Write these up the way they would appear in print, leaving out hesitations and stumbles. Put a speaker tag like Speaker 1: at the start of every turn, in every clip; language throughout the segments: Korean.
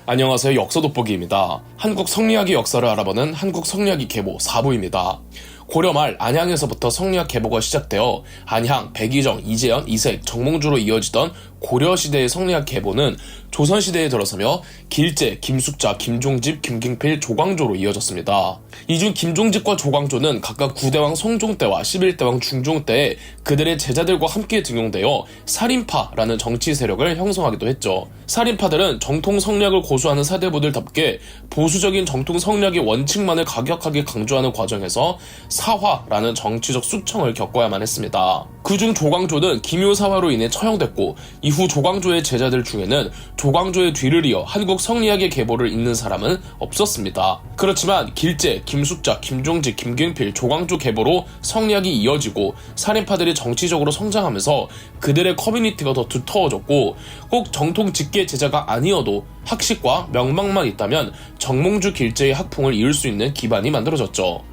Speaker 1: 안녕하세요. 역사 돋보기입니다. 한국 성리학의 역사를 알아보는 한국 성리학의 계보 4부입니다. 고려 말 안양에서부터 성리학 계보가 시작되어 안향, 백의정, 이재현, 이색, 정몽주로 이어지던 고려시대의 성리학 계보는 조선시대에 들어서며 길제, 김숙자, 김종집, 김경필, 조광조로 이어졌습니다. 이 중 김종집과 조광조는 각각 9대왕 성종 때와 11대왕 중종 때에 그들의 제자들과 함께 등용되어 살인파라는 정치 세력을 형성하기도 했죠. 살인파들은 정통 성리학을 고수하는 사대부들답게 보수적인 정통 성리학의 원칙만을 각역하게 강조하는 과정에서 사화라는 정치적 숙청을 겪어야만 했습니다. 그중 조광조는 기묘사화로 인해 처형됐고 이후 조광조의 제자들 중에는 조광조의 뒤를 이어 한국 성리학의 계보를 잇는 사람은 없었습니다. 그렇지만 길제, 김숙자, 김종직, 김경필, 조광조 계보로 성리학이 이어지고 살인파들이 정치적으로 성장하면서 그들의 커뮤니티가 더 두터워졌고 꼭 정통 직계 제자가 아니어도 학식과 명망만 있다면 정몽주 길제의 학풍을 이을 수 있는 기반이 만들어졌죠.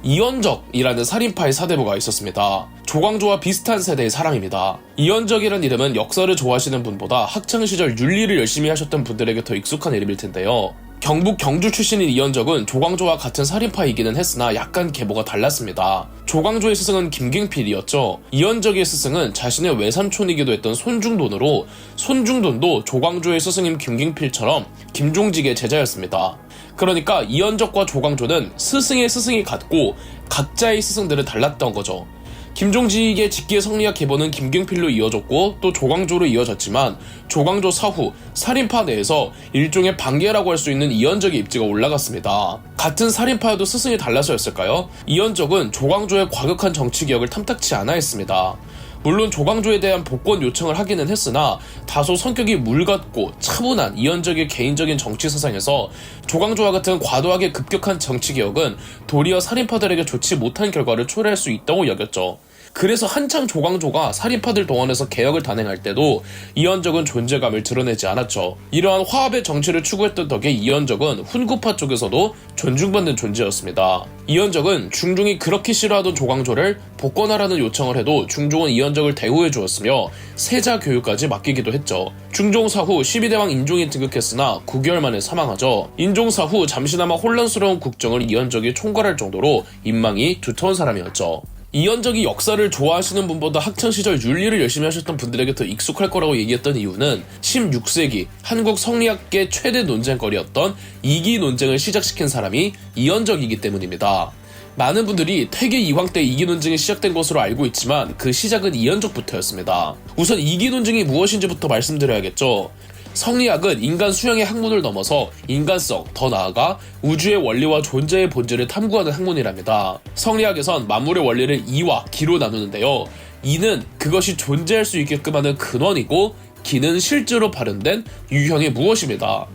Speaker 1: 이원적이라는 살인파의 사대부가 있었습니다. 조광조와 비슷한 세대의 사람입니다. 이원적이라는 이름은 역사를 좋아하시는 분보다 학창시절 윤리를 열심히 하셨던 분들에게 더 익숙한 이름일 텐데요. 경북 경주 출신인 이원적은 조광조와 같은 살인파이기는 했으나 약간 계보가 달랐습니다. 조광조의 스승은 김경필이었죠. 이원적의 스승은 자신의 외삼촌이기도 했던 손중돈으로 손중돈도 조광조의 스승인 김경필처럼 김종직의 제자였습니다. 그러니까 이원적과 조광조는 스승의 스승이 같고 각자의 스승들은 달랐던 거죠. 김종직의 직계 성리학 계보는 김경필로 이어졌고 또 조광조로 이어졌지만 조광조 사후 살인파 내에서 일종의 반계라고 할 수 있는 이원적의 입지가 올라갔습니다. 같은 살인파여도 스승이 달라서였을까요? 이원적은 조광조의 과격한 정치개혁을 탐탁치 않아 했습니다. 물론 조광조에 대한 복권 요청을 하기는 했으나 다소 성격이 물같고 차분한 이원적의 개인적인 정치 사상에서 조광조와 같은 과도하게 급격한 정치개혁은 도리어 살인파들에게 좋지 못한 결과를 초래할 수 있다고 여겼죠. 그래서 한창 조광조가 살인파들 동원해서 개혁을 단행할 때도 이원적은 존재감을 드러내지 않았죠. 이러한 화합의 정치를 추구했던 덕에 이원적은 훈구파 쪽에서도 존중받는 존재였습니다. 이원적은 중종이 그렇게 싫어하던 조광조를 복권하라는 요청을 해도 중종은 이원적을 대우해 주었으며 세자 교육까지 맡기기도 했죠. 중종 사후 12대왕 인종이 등극했으나 9개월 만에 사망하죠. 인종 사후 잠시나마 혼란스러운 국정을 이원적이 총괄할 정도로 인망이 두터운 사람이었죠. 이원적이 역사를 좋아하시는 분보다 학창시절 윤리를 열심히 하셨던 분들에게 더 익숙할 거라고 얘기했던 이유는 16세기 한국 성리학계 최대 논쟁거리였던 이기 논쟁을 시작시킨 사람이 이원적이기 때문입니다. 많은 분들이 퇴계 이황 때 이기 논쟁이 시작된 것으로 알고 있지만 그 시작은 이원적부터였습니다. 우선 이기 논쟁이 무엇인지부터 말씀드려야겠죠. 성리학은 인간 수양의 학문을 넘어서 인간성, 더 나아가 우주의 원리와 존재의 본질을 탐구하는 학문이랍니다. 성리학에선 만물의 원리를 이와 기로 나누는데요. 이는 그것이 존재할 수 있게끔 하는 근원이고 기는 실제로 발현된 유형의 무엇입니다.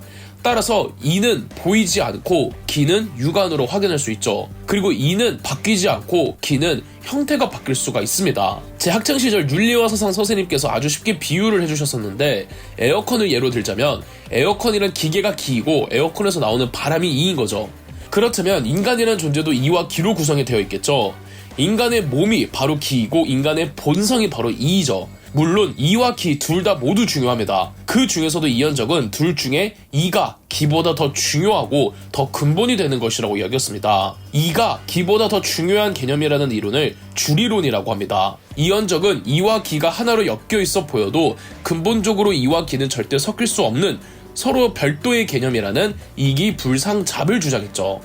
Speaker 1: 따라서 이는 보이지 않고 기는 육안으로 확인할 수 있죠. 그리고 이는 바뀌지 않고 기는 형태가 바뀔 수가 있습니다. 제 학창시절 윤리와 사상 선생님께서 아주 쉽게 비유를 해주셨었는데 에어컨을 예로 들자면 에어컨이란 기계가 기이고 에어컨에서 나오는 바람이 이인 거죠. 그렇다면 인간이라는 존재도 이와 기로 구성이 되어 있겠죠. 인간의 몸이 바로 기이고 인간의 본성이 바로 이이죠. 물론 이와 기 둘 다 모두 중요합니다. 그 중에서도 이원적은 둘 중에 이가 기보다 더 중요하고 더 근본이 되는 것이라고 여겼습니다. 이가 기보다 더 중요한 개념이라는 이론을 주리론이라고 합니다. 이원적은 이와 기가 하나로 엮여 있어 보여도 근본적으로 이와 기는 절대 섞일 수 없는 서로 별도의 개념이라는 이기불상잡을 주장했죠.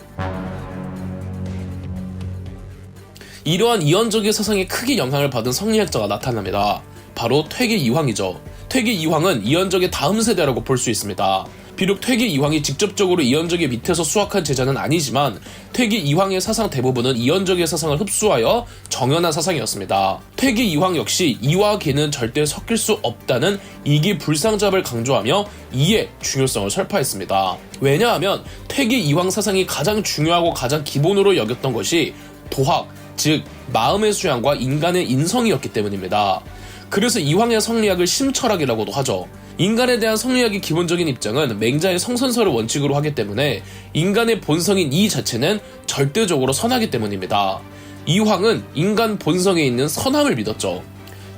Speaker 1: 이러한 이원적의 사상에 크게 영향을 받은 성리학자가 나타납니다. 바로 퇴계 이황이죠. 퇴계 이황은 이원적의 다음 세대라고 볼 수 있습니다. 비록 퇴계 이황이 직접적으로 이원적의 밑에서 수학한 제자는 아니지만 퇴계 이황의 사상 대부분은 이원적의 사상을 흡수하여 정연한 사상이었습니다. 퇴계 이황 역시 이와 기는 절대 섞일 수 없다는 이기불상잡을 강조하며 이의 중요성을 설파했습니다. 왜냐하면 퇴계 이황 사상이 가장 중요하고 가장 기본으로 여겼던 것이 도학, 즉 마음의 수양과 인간의 인성이었기 때문입니다. 그래서 이황의 성리학을 심철학이라고도 하죠. 인간에 대한 성리학의 기본적인 입장은 맹자의 성선설을 원칙으로 하기 때문에 인간의 본성인 이 자체는 절대적으로 선하기 때문입니다. 이황은 인간 본성에 있는 선함을 믿었죠.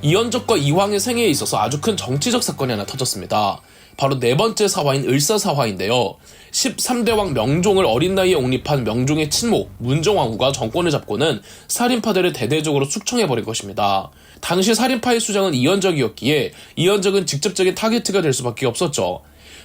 Speaker 1: 이현적과 이황의 생애에 있어서 아주 큰 정치적 사건이 하나 터졌습니다. 바로 네 번째 사화인 을사사화인데요. 13대 왕 명종을 어린 나이에 옹립한 명종의 친모 문정왕후가 정권을 잡고는 살인파들을 대대적으로 숙청해버린 것입니다. 당시 살인파의 수장은 이현적이었기에 이현적은 직접적인 타겟가 될 수밖에 없었죠.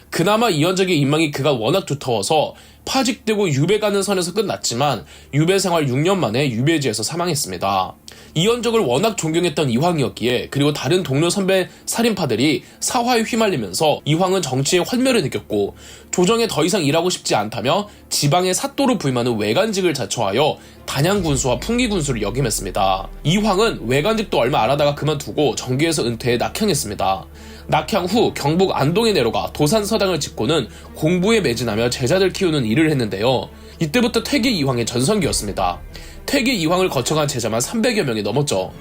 Speaker 1: 그나마 이현적의 인망이 그가 워낙 두터워서 파직되고 유배 가는 선에서 끝났지만 유배 생활 6년 만에 유배지에서 사망했습니다. 이현적을 워낙 존경했던 이황이었기에 그리고 다른 동료 선배 살인파들이 사화에 휘말리면서 이황은 정치의 환멸을 느꼈고 조정에 더 이상 일하고 싶지 않다며 지방의 사또로 부임하는 외관직을 자처하여 단양군수와 풍기군수를 역임했습니다. 이황은 외관직도 얼마 안 하다가 그만두고 정계에서 은퇴해 낙향했습니다. 낙향 후 경북 안동에 내려가 도산서당을 짓고는 공부에 매진하며 제자들 키우는 일을 했는데요. 이때부터 퇴계 이황의 전성기였습니다. 퇴계 이황을 거쳐간 제자만 300여 명이 넘었죠.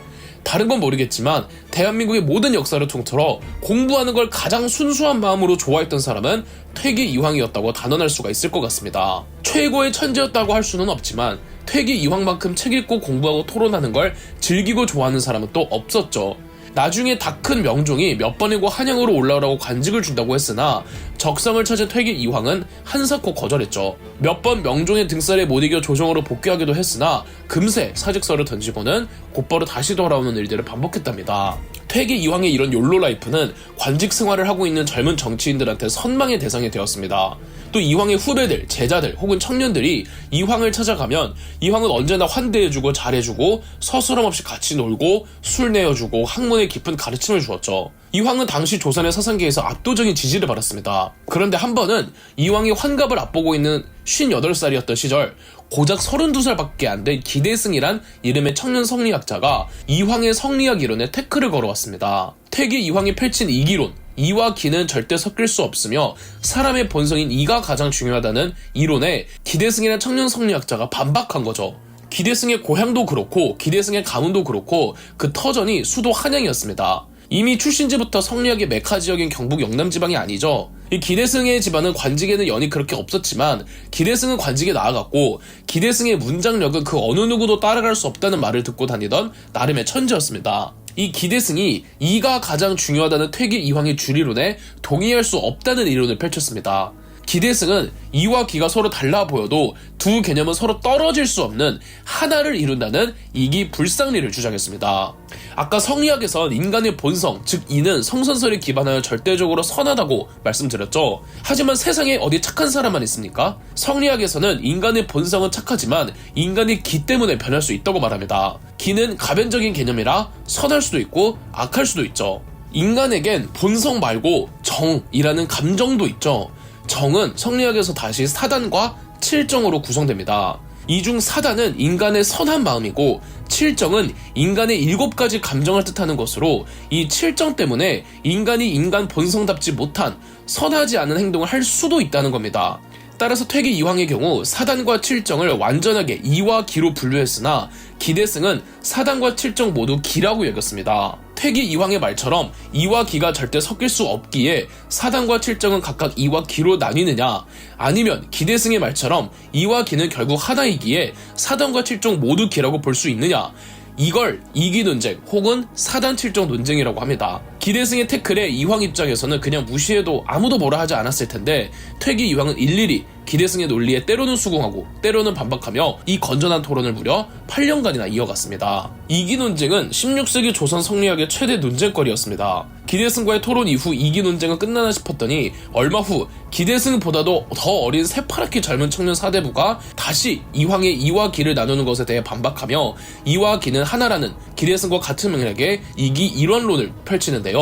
Speaker 1: 다른 건 모르겠지만 대한민국의 모든 역사를 통틀어 공부하는 걸 가장 순수한 마음으로 좋아했던 사람은 퇴계 이황이었다고 단언할 수가 있을 것 같습니다. 최고의 천재였다고 할 수는 없지만 퇴계 이황만큼 책 읽고 공부하고 토론하는 걸 즐기고 좋아하는 사람은 또 없었죠. 나중에 다 큰 명종이 몇 번이고 한양으로 올라오라고 관직을 준다고 했으나 적성을 찾은 퇴계 이황은 한사코 거절했죠. 몇 번 명종의 등살에 못 이겨 조정으로 복귀하기도 했으나 금세 사직서를 던지고는 곧바로 다시 돌아오는 일들을 반복했답니다. 퇴계 이황의 이런 욜로 라이프는 관직 생활을 하고 있는 젊은 정치인들한테 선망의 대상이 되었습니다. 또 이황의 후배들, 제자들 혹은 청년들이 이황을 찾아가면 이황은 언제나 환대해주고 잘해주고 서스럼 없이 같이 놀고 술 내어주고 학문의 깊은 가르침을 주었죠. 이황은 당시 조선의 사상계에서 압도적인 지지를 받았습니다. 그런데 한 번은 이황이 환갑을 앞보고 있는 58살이었던 시절 고작 32살밖에 안 된 기대승이란 이름의 청년 성리학자가 이황의 성리학 이론에 태클을 걸어왔습니다. 퇴계 이황이 펼친 이기론, 이와 기는 절대 섞일 수 없으며 사람의 본성인 이가 가장 중요하다는 이론에 기대승이란 청년 성리학자가 반박한 거죠. 기대승의 고향도 그렇고 기대승의 가문도 그렇고 그 터전이 수도 한양이었습니다. 이미 출신지부터 성리학의 메카 지역인 경북 영남 지방이 아니죠. 이 기대승의 집안은 관직에는 연이 그렇게 없었지만 기대승은 관직에 나아갔고 기대승의 문장력은 그 어느 누구도 따라갈 수 없다는 말을 듣고 다니던 나름의 천재였습니다. 이 기대승이 이가 가장 중요하다는 퇴계 이황의 주리론에 동의할 수 없다는 이론을 펼쳤습니다. 기대승은 이와 기가 서로 달라 보여도 두 개념은 서로 떨어질 수 없는 하나를 이룬다는 이기불상리를 주장했습니다. 아까 성리학에선 인간의 본성, 즉 이는 성선설에 기반하여 절대적으로 선하다고 말씀드렸죠. 하지만 세상에 어디 착한 사람만 있습니까? 성리학에서는 인간의 본성은 착하지만 인간의 기 때문에 변할 수 있다고 말합니다. 기는 가변적인 개념이라 선할 수도 있고 악할 수도 있죠. 인간에겐 본성 말고 정이라는 감정도 있죠. 정은 성리학에서 다시 사단과 칠정으로 구성됩니다. 이 중 사단은 인간의 선한 마음이고 칠정은 인간의 7가지 감정을 뜻하는 것으로 이 칠정 때문에 인간이 인간 본성답지 못한 선하지 않은 행동을 할 수도 있다는 겁니다. 따라서 퇴계 이황의 경우 사단과 칠정을 완전하게 이와 기로 분류했으나 기대승은 사단과 칠정 모두 기라고 여겼습니다. 퇴계 이황의 말처럼 이와 기가 절대 섞일 수 없기에 사단과 칠정은 각각 이와 기로 나뉘느냐, 아니면 기대승의 말처럼 이와 기는 결국 하나이기에 사단과 칠정 모두 기라고 볼 수 있느냐, 이걸 이기 논쟁 혹은 사단 칠정 논쟁이라고 합니다. 기대승의 태클에 이황 입장에서는 그냥 무시해도 아무도 뭐라 하지 않았을 텐데 퇴계 이황은 일일이 기대승의 논리에 때로는 수긍하고 때로는 반박하며 이 건전한 토론을 무려 8년간이나 이어갔습니다. 이기 논쟁은 16세기 조선 성리학의 최대 논쟁거리였습니다. 기대승과의 토론 이후 이기 논쟁은 끝나나 싶었더니 얼마 후 기대승보다도 더 어린 새파랗게 젊은 청년 사대부가 다시 이황의 이와 기를 나누는 것에 대해 반박하며 이와 기는 하나라는 기대승과 같은 맥락의 이기 일원론을 펼치는데요.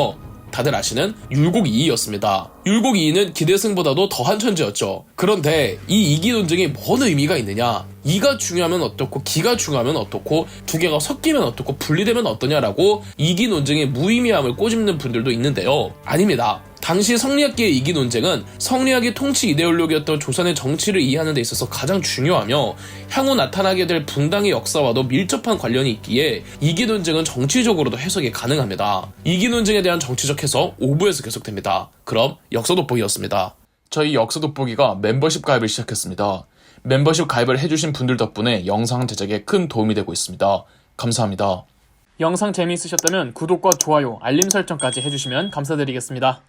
Speaker 1: 다들 아시는 율곡이이였습니다. 율곡이이는 기대승보다도 더한 천재였죠. 그런데 이 이기 논쟁이 뭔 의미가 있느냐, 이가 중요하면 어떻고 기가 중요하면 어떻고 두 개가 섞이면 어떻고 분리되면 어떠냐라고 이기 논쟁의 무의미함을 꼬집는 분들도 있는데요. 아닙니다. 당시 성리학계의 이기 논쟁은 성리학의 통치 이데올로기였던 조선의 정치를 이해하는 데 있어서 가장 중요하며 향후 나타나게 될 분당의 역사와도 밀접한 관련이 있기에 이기 논쟁은 정치적으로도 해석이 가능합니다. 이기 논쟁에 대한 정치적 해석 5부에서 계속됩니다. 그럼 역사 돋보기였습니다. 저희 역사 돋보기가 멤버십 가입을 시작했습니다. 멤버십 가입을 해주신 분들 덕분에 영상 제작에 큰 도움이 되고 있습니다. 감사합니다.
Speaker 2: 영상 재미있으셨다면 구독과 좋아요, 알림 설정까지 해주시면 감사드리겠습니다.